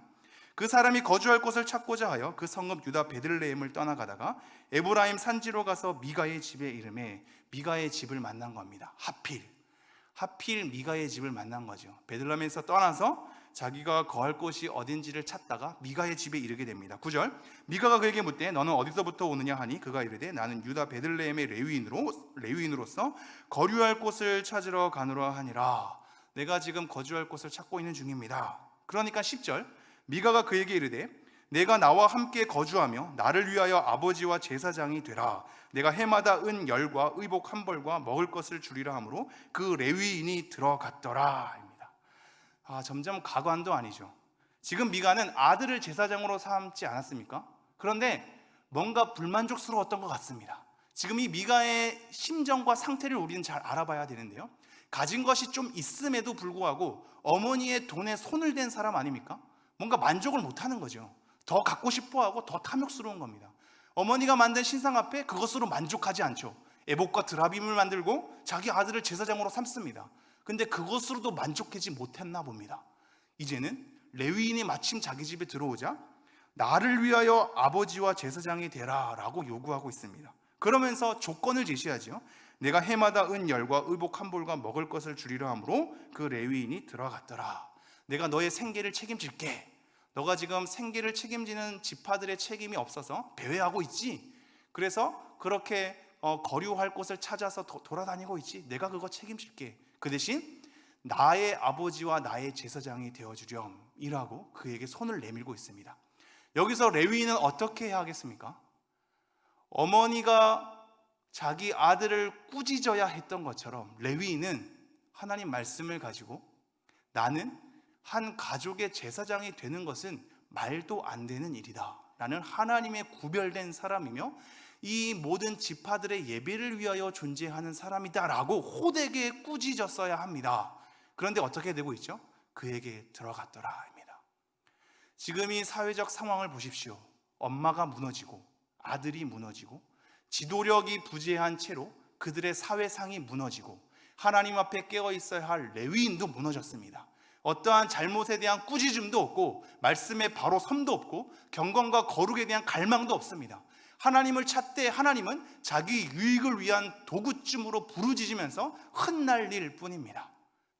그 사람이 거주할 곳을 찾고자 하여 그 성읍 유다 베들레헴을 떠나가다가 에브라임 산지로 가서 미가의 집에 이르매 미가의 집을 만난 겁니다. 하필 미가의 집을 만난 거죠. 베들레헴에서 떠나서 자기가 거할 곳이 어딘지를 찾다가 미가의 집에 이르게 됩니다. 9절, 미가가 그에게 묻되 너는 어디서부터 오느냐 하니 그가 이르되 나는 유다 베들레헴의 레위인으로서 거류할 곳을 찾으러 가노라 하니라. 내가 지금 거주할 곳을 찾고 있는 중입니다. 그러니까 10절, 미가가 그에게 이르되 내가 나와 함께 거주하며 나를 위하여 아버지와 제사장이 되라. 내가 해마다 은 열과 의복 한 벌과 먹을 것을 주리라 하므로 그 레위인이 들어갔더라. 점점 가관도 아니죠. 지금 미가는 아들을 제사장으로 삼지 않았습니까? 그런데 뭔가 불만족스러웠던 것 같습니다. 지금 이 미가의 심정과 상태를 우리는 잘 알아봐야 되는데요, 가진 것이 좀 있음에도 불구하고 어머니의 돈에 손을 댄 사람 아닙니까? 뭔가 만족을 못하는 거죠. 더 갖고 싶어하고 더 탐욕스러운 겁니다. 어머니가 만든 신상 앞에 그것으로 만족하지 않죠. 에봇과 드라빔을 만들고 자기 아들을 제사장으로 삼습니다. 근데 그것으로도 만족하지 못했나 봅니다. 이제는 레위인이 마침 자기 집에 들어오자 나를 위하여 아버지와 제사장이 되라 라고 요구하고 있습니다. 그러면서 조건을 제시하죠. 내가 해마다 은 열과 의복 한 벌과 먹을 것을 주리라 하므로 그 레위인이 들어갔더라. 내가 너의 생계를 책임질게. 너가 지금 생계를 책임지는 지파들의 책임이 없어서 배회하고 있지. 그래서 그렇게 거류할 곳을 찾아서 돌아다니고 있지. 내가 그거 책임질게. 그 대신 나의 아버지와 나의 제사장이 되어주렴이라고 그에게 손을 내밀고 있습니다. 여기서 레위인은 어떻게 해야 하겠습니까? 어머니가 자기 아들을 꾸짖어야 했던 것처럼 레위인은 하나님 말씀을 가지고 나는 한 가족의 제사장이 되는 것은 말도 안 되는 일이다. 나는 하나님의 구별된 사람이며 이 모든 지파들의 예배를 위하여 존재하는 사람이다 라고 호되게 꾸짖었어야 합니다. 그런데 어떻게 되고 있죠? 그에게 들어갔더라 입니다. 지금 이 사회적 상황을 보십시오. 엄마가 무너지고 아들이 무너지고 지도력이 부재한 채로 그들의 사회상이 무너지고 하나님 앞에 깨어 있어야 할 레위인도 무너졌습니다. 어떠한 잘못에 대한 꾸짖음도 없고 말씀에 바로 섬도 없고 경건과 거룩에 대한 갈망도 없습니다. 하나님을 찾되 하나님은 자기 유익을 위한 도구쯤으로 부르짖으면서 흩날릴 뿐입니다.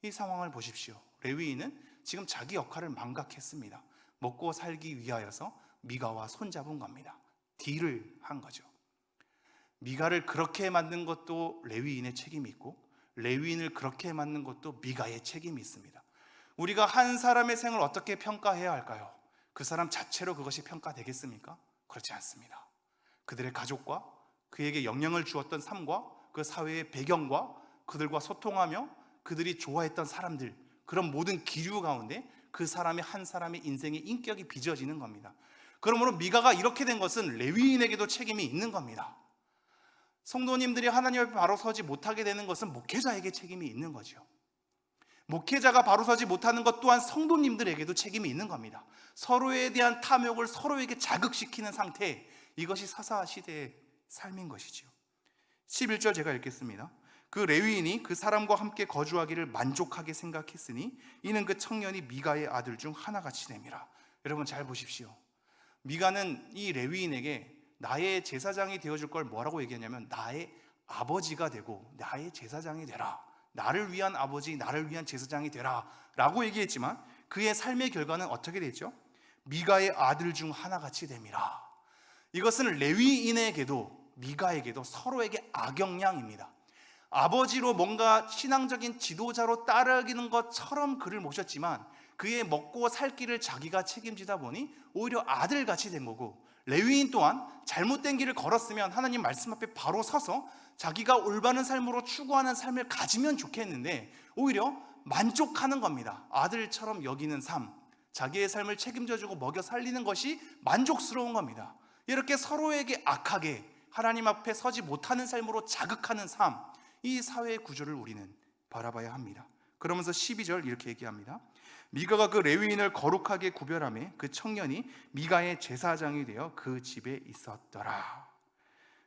이 상황을 보십시오. 레위인은 지금 자기 역할을 망각했습니다. 먹고 살기 위하여서 미가와 손잡은 겁니다. 딜을 한 거죠. 미가를 그렇게 만든 것도 레위인의 책임이 있고 레위인을 그렇게 만든 것도 미가의 책임이 있습니다. 우리가 한 사람의 생을 어떻게 평가해야 할까요? 그 사람 자체로 그것이 평가되겠습니까? 그렇지 않습니다. 그들의 가족과 그에게 영향을 주었던 삶과 그 사회의 배경과 그들과 소통하며 그들이 좋아했던 사람들, 그런 모든 기류 가운데 그 사람의 한 사람의 인생의 인격이 빚어지는 겁니다. 그러므로 미가가 이렇게 된 것은 레위인에게도 책임이 있는 겁니다. 성도님들이 하나님 앞에 바로 서지 못하게 되는 것은 목회자에게 책임이 있는 거죠. 목회자가 바로 서지 못하는 것 또한 성도님들에게도 책임이 있는 겁니다. 서로에 대한 탐욕을 서로에게 자극시키는 상태, 이것이 사사시대의 삶인 것이죠. 11절 제가 읽겠습니다. 그 레위인이 그 사람과 함께 거주하기를 만족하게 생각했으니 이는 그 청년이 미가의 아들 중 하나같이 됨이라. 여러분 잘 보십시오. 미가는 이 레위인에게 나의 제사장이 되어줄 걸 뭐라고 얘기하냐면 나의 아버지가 되고 나의 제사장이 되라, 나를 위한 아버지, 나를 위한 제사장이 되라 라고 얘기했지만 그의 삶의 결과는 어떻게 됐죠? 미가의 아들 중 하나같이 됨이라. 이것은 레위인에게도 미가에게도 서로에게 악영향입니다. 아버지로 뭔가 신앙적인 지도자로 따르는 것처럼 그를 모셨지만 그의 먹고 살 길을 자기가 책임지다 보니 오히려 아들같이 된 거고, 레위인 또한 잘못된 길을 걸었으면 하나님 말씀 앞에 바로 서서 자기가 올바른 삶으로 추구하는 삶을 가지면 좋겠는데 오히려 만족하는 겁니다. 아들처럼 여기는 삶, 자기의 삶을 책임져주고 먹여 살리는 것이 만족스러운 겁니다. 이렇게 서로에게 악하게 하나님 앞에 서지 못하는 삶으로 자극하는 삶, 이 사회의 구조를 우리는 바라봐야 합니다. 그러면서 12절 이렇게 얘기합니다. 미가가 그 레위인을 거룩하게 구별하며 그 청년이 미가의 제사장이 되어 그 집에 있었더라.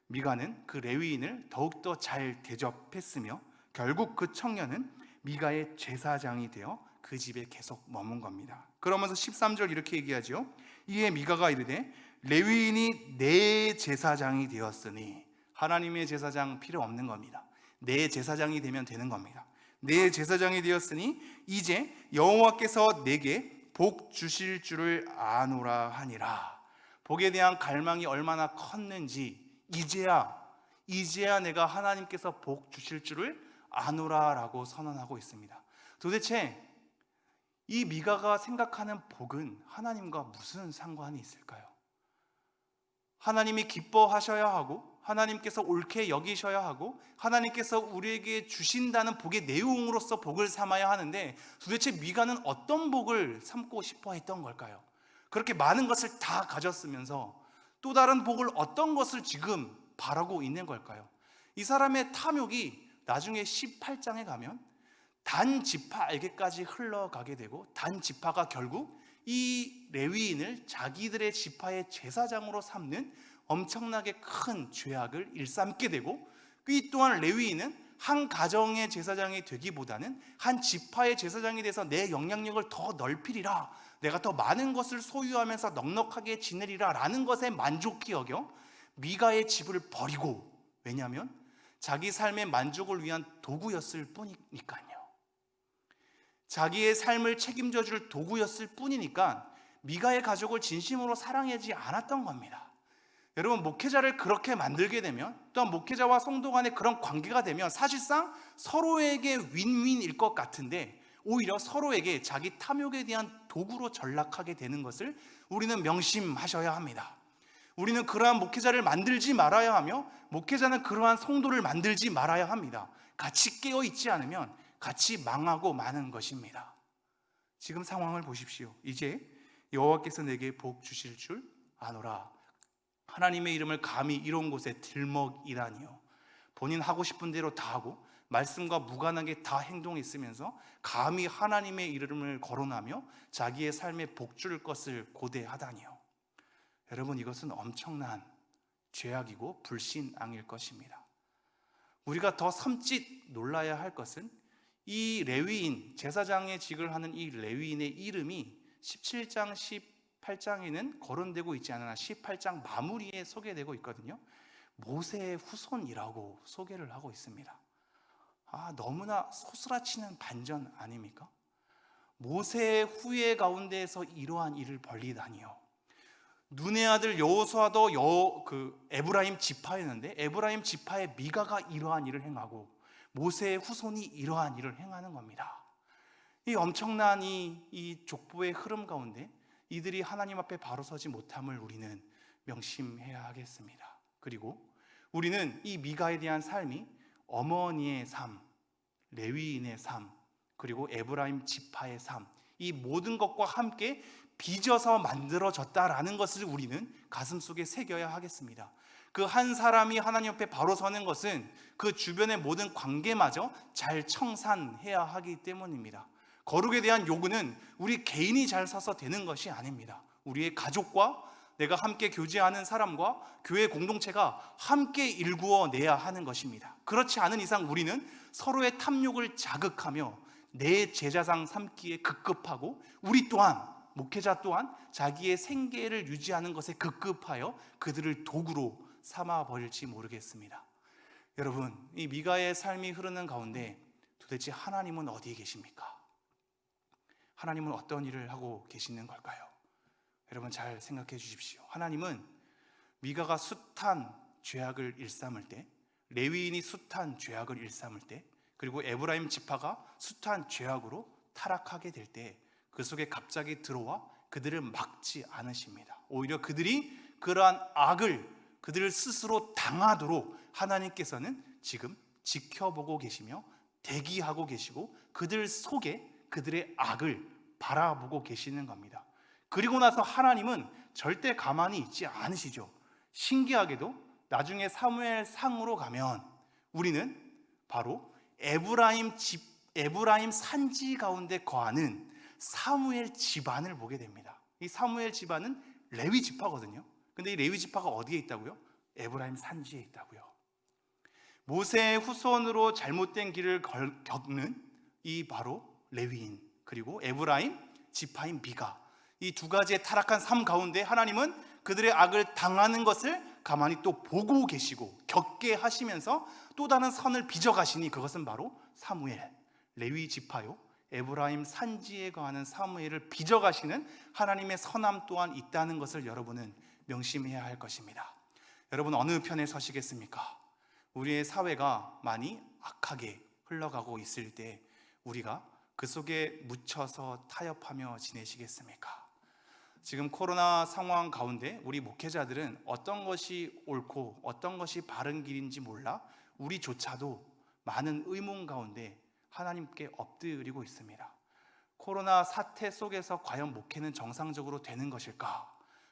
미가는 그 레위인을 더욱더 잘 대접했으며 결국 그 청년은 미가의 제사장이 되어 그 집에 계속 머문 겁니다. 그러면서 13절 이렇게 얘기하죠. 이에 미가가 이르되 레위인이 내 제사장이 되었으니, 하나님의 제사장 필요 없는 겁니다. 내 제사장이 되면 되는 겁니다. 내 제사장이 되었으니 이제 여호와께서 내게 복 주실 줄을 아노라 하니라. 복에 대한 갈망이 얼마나 컸는지 이제야 내가 하나님께서 복 주실 줄을 아노라라고 선언하고 있습니다. 도대체 이 미가가 생각하는 복은 하나님과 무슨 상관이 있을까요? 하나님이 기뻐하셔야 하고 하나님께서 옳게 여기셔야 하고 하나님께서 우리에게 주신다는 복의 내용으로서 복을 삼아야 하는데 도대체 미가는 어떤 복을 삼고 싶어 했던 걸까요? 그렇게 많은 것을 다 가졌으면서 또 다른 복을 어떤 것을 지금 바라고 있는 걸까요? 이 사람의 탐욕이 나중에 18장에 가면 단 지파에게까지 흘러가게 되고 단 지파가 결국 이 레위인을 자기들의 지파의 제사장으로 삼는 엄청나게 큰 죄악을 일삼게 되고, 이 또한 레위인은 한 가정의 제사장이 되기보다는 한 지파의 제사장이 돼서 내 영향력을 더 넓히리라, 내가 더 많은 것을 소유하면서 넉넉하게 지내리라 라는 것에 만족히 여겨 미가의 집을 버리고, 왜냐하면 자기 삶의 만족을 위한 도구였을 뿐이니까요. 자기의 삶을 책임져 줄 도구였을 뿐이니까 미가의 가족을 진심으로 사랑하지 않았던 겁니다. 여러분, 목회자를 그렇게 만들게 되면, 또한 목회자와 성도 간의 그런 관계가 되면 사실상 서로에게 윈윈일 것 같은데 오히려 서로에게 자기 탐욕에 대한 도구로 전락하게 되는 것을 우리는 명심하셔야 합니다. 우리는 그러한 목회자를 만들지 말아야 하며 목회자는 그러한 성도를 만들지 말아야 합니다. 같이 깨어있지 않으면 같이 망하고 마는 것입니다. 지금 상황을 보십시오. 이제 여호와께서 내게 복 주실 줄 아노라. 하나님의 이름을 감히 이런 곳에 들먹이라니요. 본인 하고 싶은 대로 다 하고 말씀과 무관하게 다 행동했으면서 감히 하나님의 이름을 거론하며 자기의 삶에 복 줄 것을 고대하다니요. 여러분, 이것은 엄청난 죄악이고 불신앙일 것입니다. 우리가 더 섬찟 놀라야 할 것은 이 레위인, 제사장의 직을 하는 이 레위인의 이름이 17장 18장에는 거론되고 있지 않으나 18장 마무리에 소개되고 있거든요. 모세의 후손이라고 소개를 하고 있습니다. 너무나 소스라치는 반전 아닙니까? 모세의 후예 가운데에서 이러한 일을 벌리다니요. 눈의 아들 여호수아도 에브라임 지파였는데 에브라임 지파의 미가가 이러한 일을 행하고 모세의 후손이 이러한 일을 행하는 겁니다. 이 엄청난 이 족보의 흐름 가운데 이들이 하나님 앞에 바로 서지 못함을 우리는 명심해야 하겠습니다. 그리고 우리는 이 미가에 대한 삶이 어머니의 삶, 레위인의 삶, 그리고 에브라임 지파의 삶, 이 모든 것과 함께 빚어서 만들어졌다라는 것을 우리는 가슴속에 새겨야 하겠습니다. 그 한 사람이 하나님 앞에 바로 서는 것은 그 주변의 모든 관계마저 잘 청산해야 하기 때문입니다. 거룩에 대한 요구는 우리 개인이 잘 서서 되는 것이 아닙니다. 우리의 가족과 내가 함께 교제하는 사람과 교회 공동체가 함께 일구어내야 하는 것입니다. 그렇지 않은 이상 우리는 서로의 탐욕을 자극하며 내 제사장 삼기에 급급하고, 우리 또한, 목회자 또한 자기의 생계를 유지하는 것에 급급하여 그들을 도구로 삼아버릴지 모르겠습니다. 여러분, 이 미가의 삶이 흐르는 가운데 도대체 하나님은 어디에 계십니까? 하나님은 어떤 일을 하고 계시는 걸까요? 여러분 잘 생각해 주십시오. 하나님은 미가가 숱한 죄악을 일삼을 때, 레위인이 숱한 죄악을 일삼을 때, 그리고 에브라임 지파가 숱한 죄악으로 타락하게 될 때 그 속에 갑자기 들어와 그들을 막지 않으십니다. 오히려 그들이 그러한 악을 그들 스스로 당하도록 하나님께서는 지금 지켜보고 계시며 대기하고 계시고 그들 속에 그들의 악을 바라보고 계시는 겁니다. 그리고 나서 하나님은 절대 가만히 있지 않으시죠. 신기하게도 나중에 사무엘 상으로 가면 우리는 바로 에브라임 산지 가운데 거하는 사무엘 집안을 보게 됩니다. 이 사무엘 집안은 레위 지파거든요. 근데 이 레위 지파가 어디에 있다고요? 에브라임 산지에 있다고요. 모세의 후손으로 잘못된 길을 겪는 이 바로 레위인, 그리고 에브라임 지파인 미가, 이 두 가지의 타락한 삶 가운데 하나님은 그들의 악을 당하는 것을 가만히 또 보고 계시고 겪게 하시면서 또 다른 선을 빚어가시니 그것은 바로 사무엘, 레위 지파요 에브라임 산지에 거하는 사무엘을 빚어가시는 하나님의 선함 또한 있다는 것을 여러분은 명심해야 할 것입니다. 여러분 어느 편에 서시겠습니까? 우리의 사회가 많이 악하게 흘러가고 있을 때 우리가 그 속에 묻혀서 타협하며 지내시겠습니까? 지금 코로나 상황 가운데 우리 목회자들은 어떤 것이 옳고 어떤 것이 바른 길인지 몰라 우리조차도 많은 의문 가운데 하나님께 엎드리고 있습니다. 코로나 사태 속에서 과연 목회는 정상적으로 되는 것일까?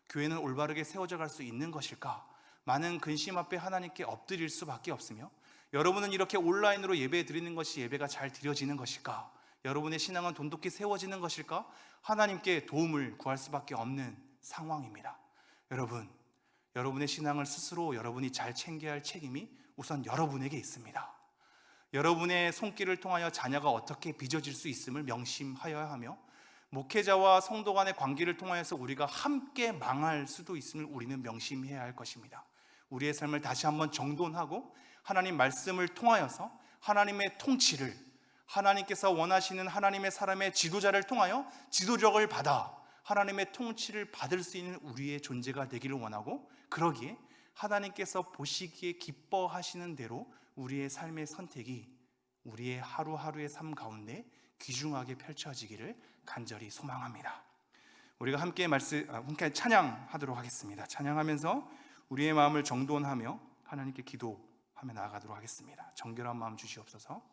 교회는 올바르게 세워져 갈 수 있는 것일까? 많은 근심 앞에 하나님께 엎드릴 수밖에 없으며, 여러분은 이렇게 온라인으로 예배 드리는 것이 예배가 잘 드려지는 것일까? 여러분의 신앙은 돈독히 세워지는 것일까? 하나님께 도움을 구할 수밖에 없는 상황입니다. 여러분의 신앙을 스스로 여러분이 잘 챙겨야 할 책임이 우선 여러분에게 있습니다. 여러분의 손길을 통하여 자녀가 어떻게 빚어질 수 있음을 명심하여야 하며, 목회자와 성도 간의 관계를 통하여서 우리가 함께 망할 수도 있음을 우리는 명심해야 할 것입니다. 우리의 삶을 다시 한번 정돈하고 하나님 말씀을 통하여서 하나님의 통치를, 하나님께서 원하시는 하나님의 사람의 지도자를 통하여 지도력을 받아 하나님의 통치를 받을 수 있는 우리의 존재가 되기를 원하고, 그러기에 하나님께서 보시기에 기뻐하시는 대로 우리의 삶의 선택이 우리의 하루하루의 삶 가운데 귀중하게 펼쳐지기를 간절히 소망합니다. 우리가 함께 찬양하도록 하겠습니다. 찬양하면서 우리의 마음을 정돈하며 하나님께 기도하며 나아가도록 하겠습니다. 정결한 마음 주시옵소서.